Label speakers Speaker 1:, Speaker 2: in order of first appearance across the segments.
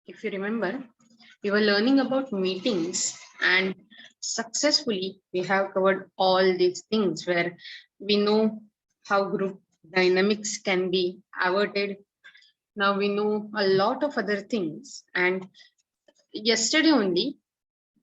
Speaker 1: If you remember, we were learning about meetings, and successfully we have covered all these things where we know how group dynamics can be averted. Now we know a lot of other things, and yesterday only,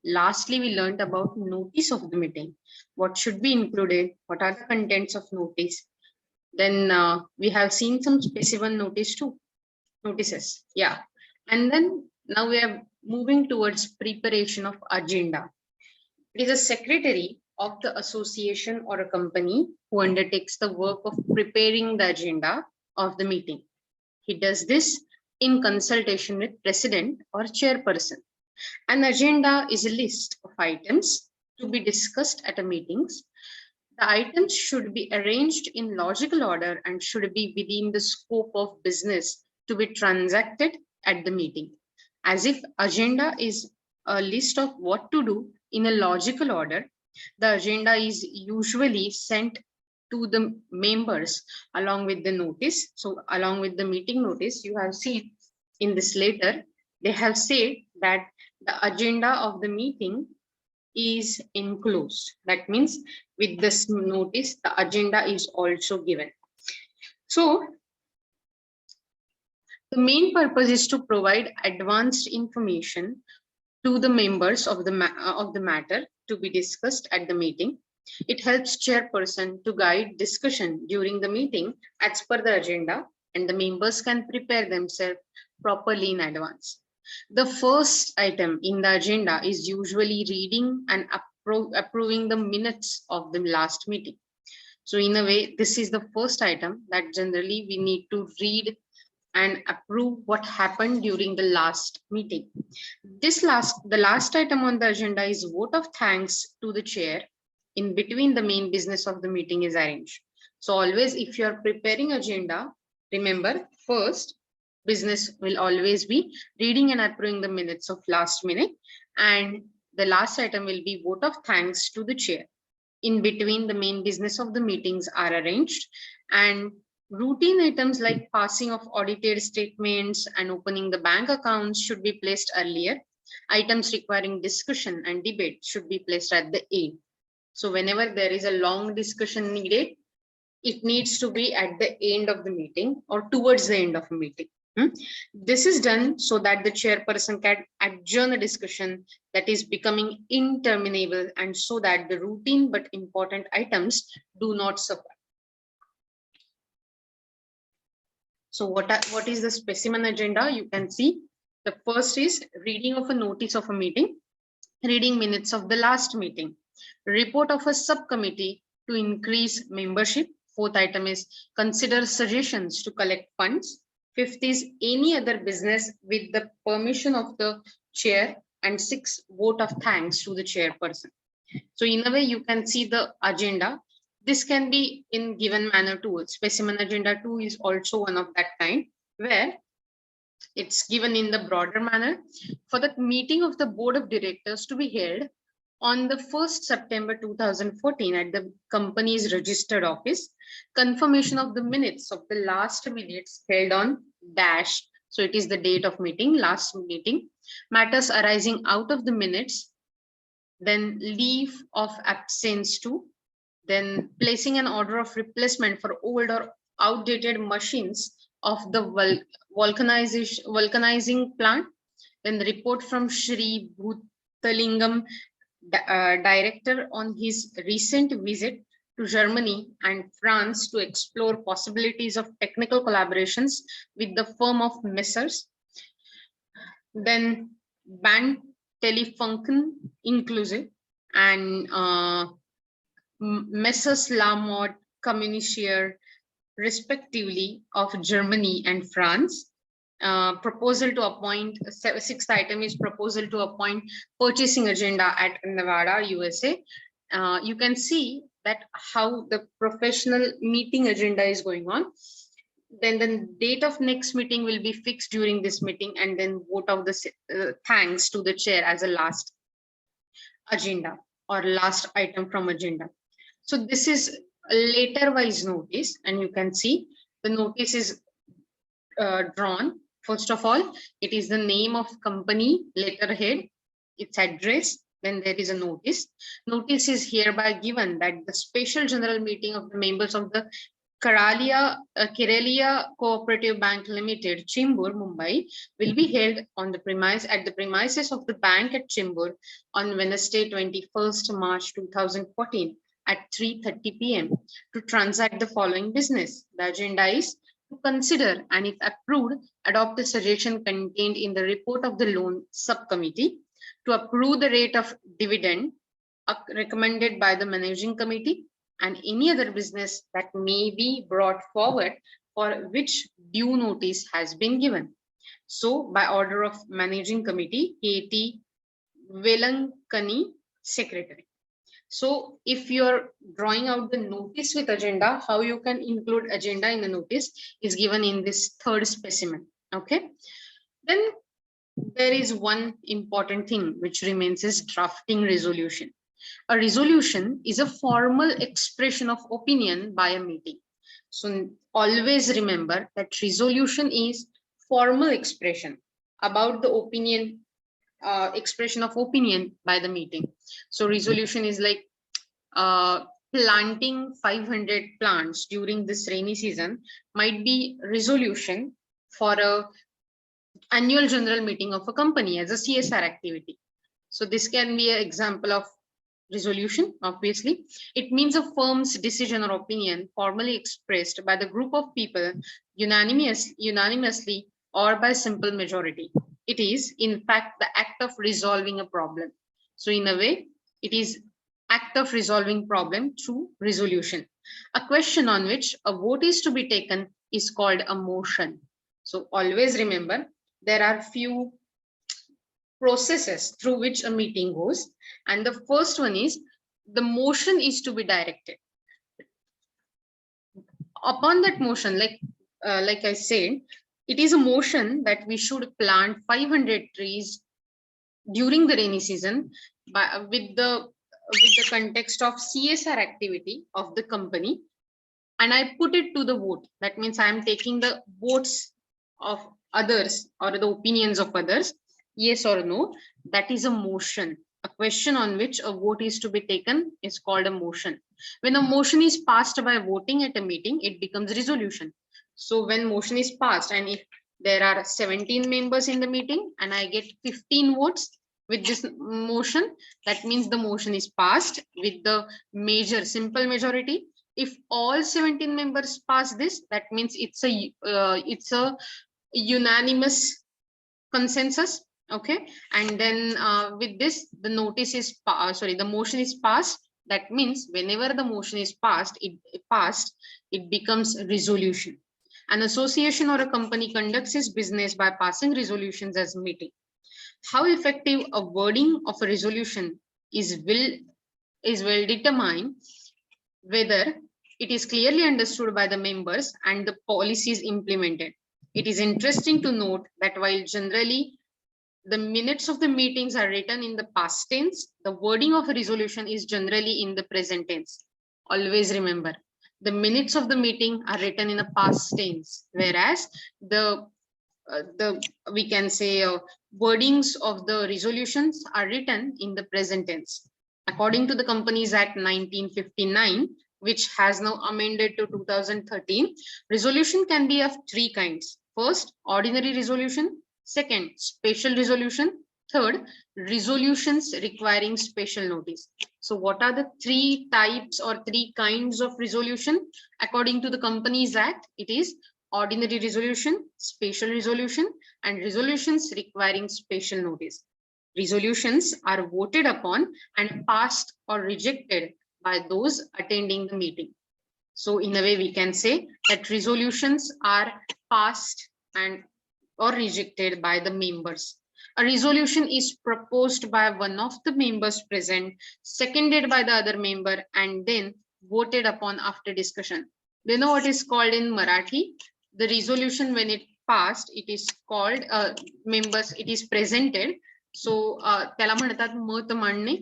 Speaker 1: lastly, we learned about notice of the meeting, what should be included, what are the contents of notice. Then we have seen some specimen notices. Yeah. And then now we are moving towards preparation of agenda. It is a secretary of the association or a company who undertakes the work of preparing the agenda of the meeting. He does this in consultation with president or chairperson. An agenda is a list of items to be discussed at a meetings. The items should be arranged in logical order and should be within the scope of business to be transacted at the meeting. As if agenda is a list of what to do in a logical order, the agenda is usually sent to the members along with the notice. So along with the meeting notice, you have seen in this letter, they have said that the agenda of the meeting is enclosed. That means with this notice, the agenda is also given. So the main purpose is to provide advanced information to the members of the matter to be discussed at the meeting. It helps chairperson to guide discussion during the meeting as per the agenda, and the members can prepare themselves properly in advance. The first item in the agenda is usually reading and approving the minutes of the last meeting. So in a way, this is the first item that generally we need to read and approve what happened during the last meeting. The last item on the agenda is vote of thanks to the chair in between the main business of the meeting is arranged. So always, if you are preparing agenda, remember first business will always be reading and approving the minutes of last minute, and the last item will be vote of thanks to the chair. In between, the main business of the meetings are arranged, and routine items like passing of audited statements and opening the bank accounts should be placed earlier. Items requiring discussion and debate should be placed at the end. So whenever there is a long discussion needed, it needs to be at the end of the meeting or towards the end of a meeting. This is done so that the chairperson can adjourn the discussion that is becoming interminable, and so that the routine but important items do not suffer. So what is the specimen agenda? You can see the first is reading of a notice of a meeting, reading minutes of the last meeting, report of a subcommittee to increase membership. Fourth item is consider suggestions to collect funds. Fifth is any other business with the permission of the chair. And sixth, vote of thanks to the chairperson. So in a way, you can see the agenda. This can be in given manner too. Specimen agenda 2 is also one of that kind, where it's given in the broader manner for the meeting of the board of directors to be held on the 1st September 2014 at the company's registered office. Confirmation of the minutes of the last minutes held on dash. So it is the date of meeting, last meeting. Matters arising out of the minutes. Then leave of absence to. Then placing an order of replacement for old or outdated machines of the vulcanizing plant. Then the report from Shri Bhutalingam, director, on his recent visit to Germany and France to explore possibilities of technical collaborations with the firm of Messrs. Then band Telefunken inclusive, and Messrs. Lamont Communicier, respectively, of Germany and France. Proposal to appoint, sixth item is proposal to appoint purchasing agenda at Nevada, USA. You can see that how the professional meeting agenda is going on. Then the date of next meeting will be fixed during this meeting, and then vote of the thanks to the chair as a last agenda or last item from agenda. So this is a letter wise notice, and you can see the notice is drawn First of all, it is the name of company, letterhead, its address, then there is a notice. Notice is hereby given that the special general meeting of the members of the Karelia Cooperative Bank Limited, Chimbur, Mumbai, will be held on the premises of the bank at Chimbur on Wednesday, 21st March 2014 at 3:30 p.m. to transact the following business. The agenda is to consider and, if approved, adopt the suggestion contained in the report of the loan subcommittee, to approve the rate of dividend recommended by the managing committee, and any other business that may be brought forward for which due notice has been given. So, by order of managing committee, K.T. Velankani, secretary. So, if you're drawing out the notice with agenda, how you can include agenda in the notice is given in this third specimen. Okay. Then there is one important thing which remains is drafting resolution. A resolution is a formal expression of opinion by a meeting. So always remember that resolution is formal expression about the opinion, expression of opinion by the meeting. So resolution is like planting 500 plants during this rainy season might be resolution for a annual general meeting of a company as a CSR activity. So this can be an example of resolution. Obviously, it means a firm's decision or opinion formally expressed by the group of people unanimously or by simple majority. It is, in fact, the act of resolving a problem. So in a way, it is act of resolving problem through resolution. A question on which a vote is to be taken is called a motion. So always remember, there are few processes through which a meeting goes, and the first one is the motion is to be directed. Upon that motion, like I said, it is a motion that we should plant 500 trees during the rainy season with the context of CSR activity of the company, and I put it to the vote. That means I am taking the votes of others or the opinions of others, yes or no. That is a motion. A question on which a vote is to be taken is called a motion. When a motion is passed by voting at a meeting, it becomes resolution. So when motion is passed, and if there are 17 members in the meeting and I get 15 votes with this motion, that means the motion is passed with the simple majority. If all 17 members pass this, that means it's a unanimous consensus. Okay, and then with this, the notice is the motion is passed. That means whenever the motion is passed, it becomes resolution. An association or a company conducts its business by passing resolutions as meeting. How effective a wording of a resolution is well determined whether it is clearly understood by the members and the policies implemented. It is interesting to note that while generally the minutes of the meetings are written in the past tense, the wording of a resolution is generally in the present tense. Always remember, the minutes of the meeting are written in a past tense, whereas we can say wordings of the resolutions are written in the present tense. According to the Companies Act 1959, which has now amended to 2013, resolution can be of three kinds. First, ordinary resolution. Second, special resolution. Third, resolutions requiring special notice. So what are the three types or three kinds of resolution? According to the Companies Act, it is ordinary resolution, special resolution, and resolutions requiring special notice. Resolutions are voted upon and passed or rejected by those attending the meeting. So in a way, we can say that resolutions are passed or rejected by the members. A resolution is proposed by one of the members present, seconded by the other member, and then voted upon after discussion. Do you know what is called in Marathi? The resolution, when it passed, it is called members, it is presented. So त्याला म्हणतात मत मांडणे.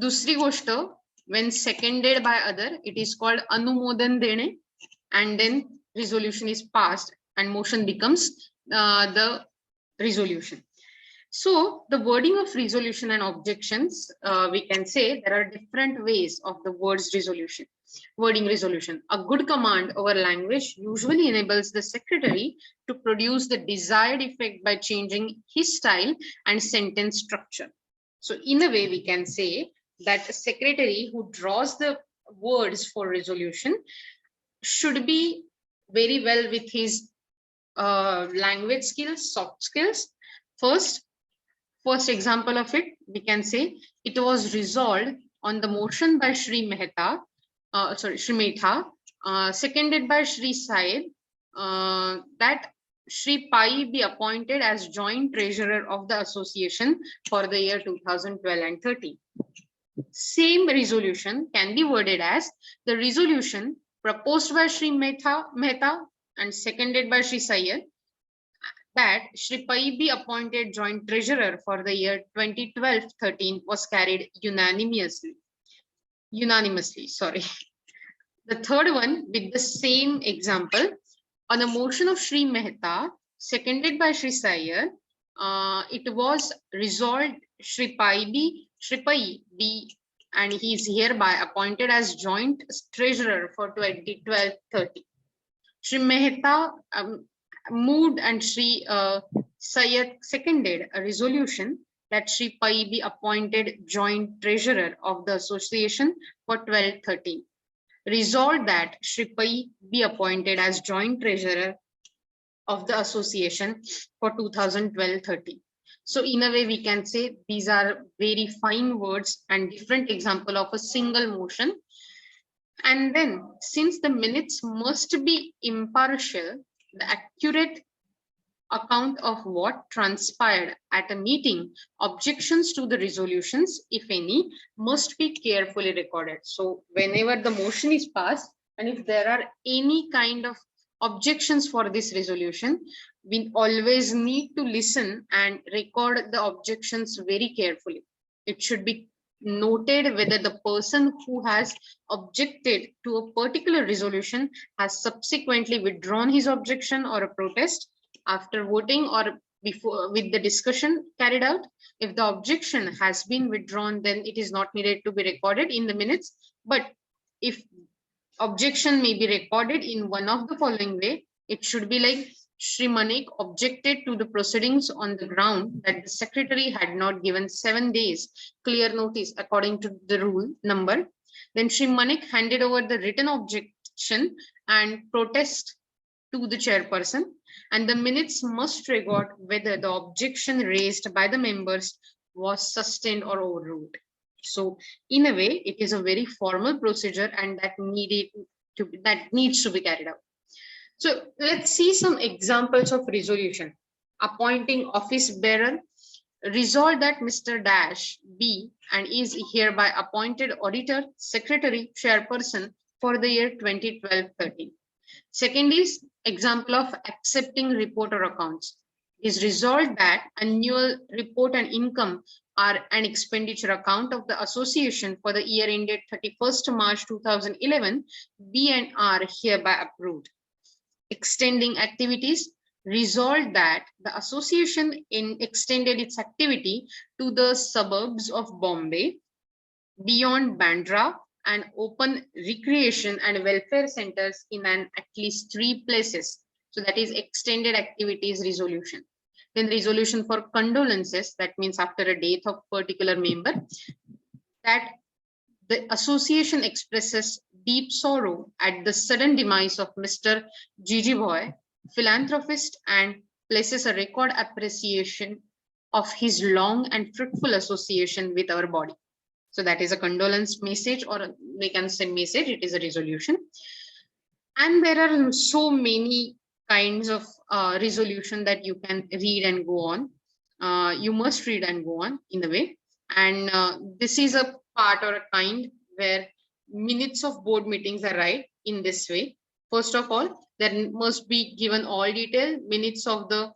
Speaker 1: दुसरी गोष्ट, when seconded by other, it is called अनुमोदन देणे, and then resolution is passed and motion becomes the resolution. So the wording of resolution and objections, we can say there are different ways of the words resolution. Wording resolution. A good command over language usually enables the secretary to produce the desired effect by changing his style and sentence structure. So in a way, we can say that a secretary who draws the words for resolution should be very well with his language skills, soft skills. First example of it, we can say it was resolved on the motion by Shri Mehta, Shri Mehta, seconded by Shri Syed, that Shri Pai be appointed as joint treasurer of the association for the year 2012 and 13. Same resolution can be worded as the resolution proposed by Shri Mehta and seconded by Shri Syed, that Shri Pai be appointed joint treasurer for the year 2012-13 was carried unanimously. Sorry. The third one with the same example, on a motion of Shri Mehta, seconded by Shri Syed, it was resolved Shri Pai be and he is hereby appointed as joint treasurer for 2012-13. Shri Mehta moved and Shri Syed seconded a resolution that Shri Pai be appointed joint treasurer of the association for 12-13. Resolved that Shri Pai be appointed as joint treasurer of the association for 2012-13. So in a way, we can say these are very fine words and different example of a single motion. And then, since the minutes must be impartial, the accurate account of what transpired at a meeting, objections to the resolutions, if any, must be carefully recorded. So whenever the motion is passed, and if there are any kind of objections for this resolution, we always need to listen and record the objections very carefully. It should be noted whether the person who has objected to a particular resolution has subsequently withdrawn his objection or a protest after voting or before with the discussion carried out. If the objection has been withdrawn, then it is not needed to be recorded in the minutes. But if objection may be recorded in one of the following way, it should be like Shri Manik objected to the proceedings on the ground that the secretary had not given 7 days clear notice according to the rule number. Then Shri Manik handed over the written objection and protest to the chairperson, and the minutes must record whether the objection raised by the members was sustained or overruled. So in a way, it is a very formal procedure and that needs to be carried out. So let's see some examples of resolution. Appointing office bearer. Resolved that Mr. Dash be and is hereby appointed auditor, secretary, chairperson for the year 2012-13. Second is example of accepting report or accounts. Is resolved that annual report and income are an expenditure account of the association for the year ended 31st March 2011 be and are hereby approved. Extending activities. Resolved that the association extended its activity to the suburbs of Bombay, beyond Bandra, and open recreation and welfare centers in at least 3 places. So that is extended activities resolution. Then resolution for condolences, that means after a death of particular member, that the association expresses deep sorrow at the sudden demise of Mr. Gigi Boy, philanthropist, and places a record appreciation of his long and fruitful association with our body. So that is a condolence message, or we can say message, it is a resolution. And there are so many kinds of resolution that you can read and go on. You must read and go on in a way. And this is a part or a kind where minutes of board meetings are right in this way. First of all, there must be given all detail minutes of the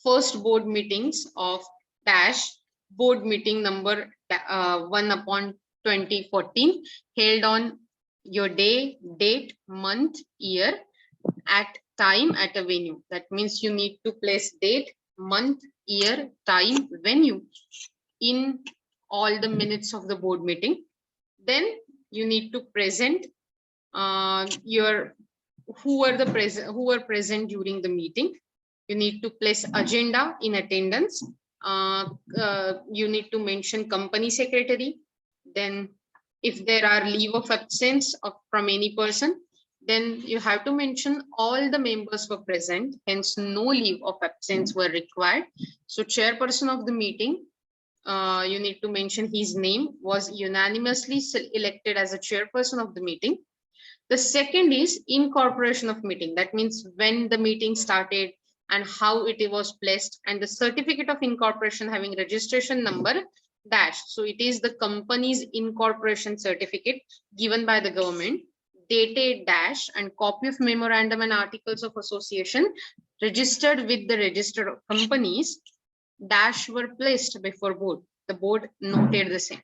Speaker 1: first board meetings of dash board meeting number 1/2014 held on your day, date, month, year at time at a venue. That means you need to place date, month, year, time, venue in all the minutes of the board meeting. Then you need to present your who were present during the meeting. You need to place agenda in attendance. You need to mention company secretary. Then if there are leave of absence from any person, then you have to mention all the members were present, hence no leave of absence were required. So chairperson of the meeting, you need to mention his name was unanimously elected as a chairperson of the meeting. The second is incorporation of meeting. That means when the meeting started and how it was placed, and the certificate of incorporation having registration number dash. So it is the company's incorporation certificate given by the government, dated dash, and copy of memorandum and articles of association registered with the register of companies dash were placed before board. The board noted the same.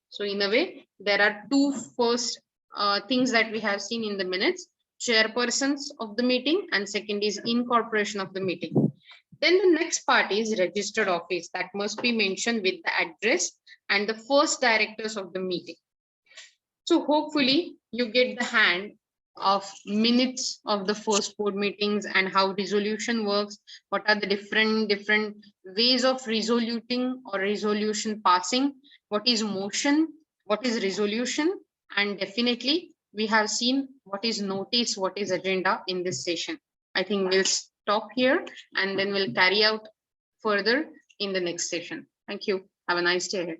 Speaker 1: So in a way, there are two first things that we have seen in the minutes: chairpersons of the meeting, and second is incorporation of the meeting. Then the next part is registered office, that must be mentioned with the address and the first directors of the meeting. So hopefully you get the hand of minutes of the first board meetings and how resolution works, what are the different ways of resoluting or resolution passing, what is motion, what is resolution, and definitely we have seen what is notice, what is agenda in this session. I think we'll stop here and then we'll carry out further in the next session. Thank you. Have a nice day ahead.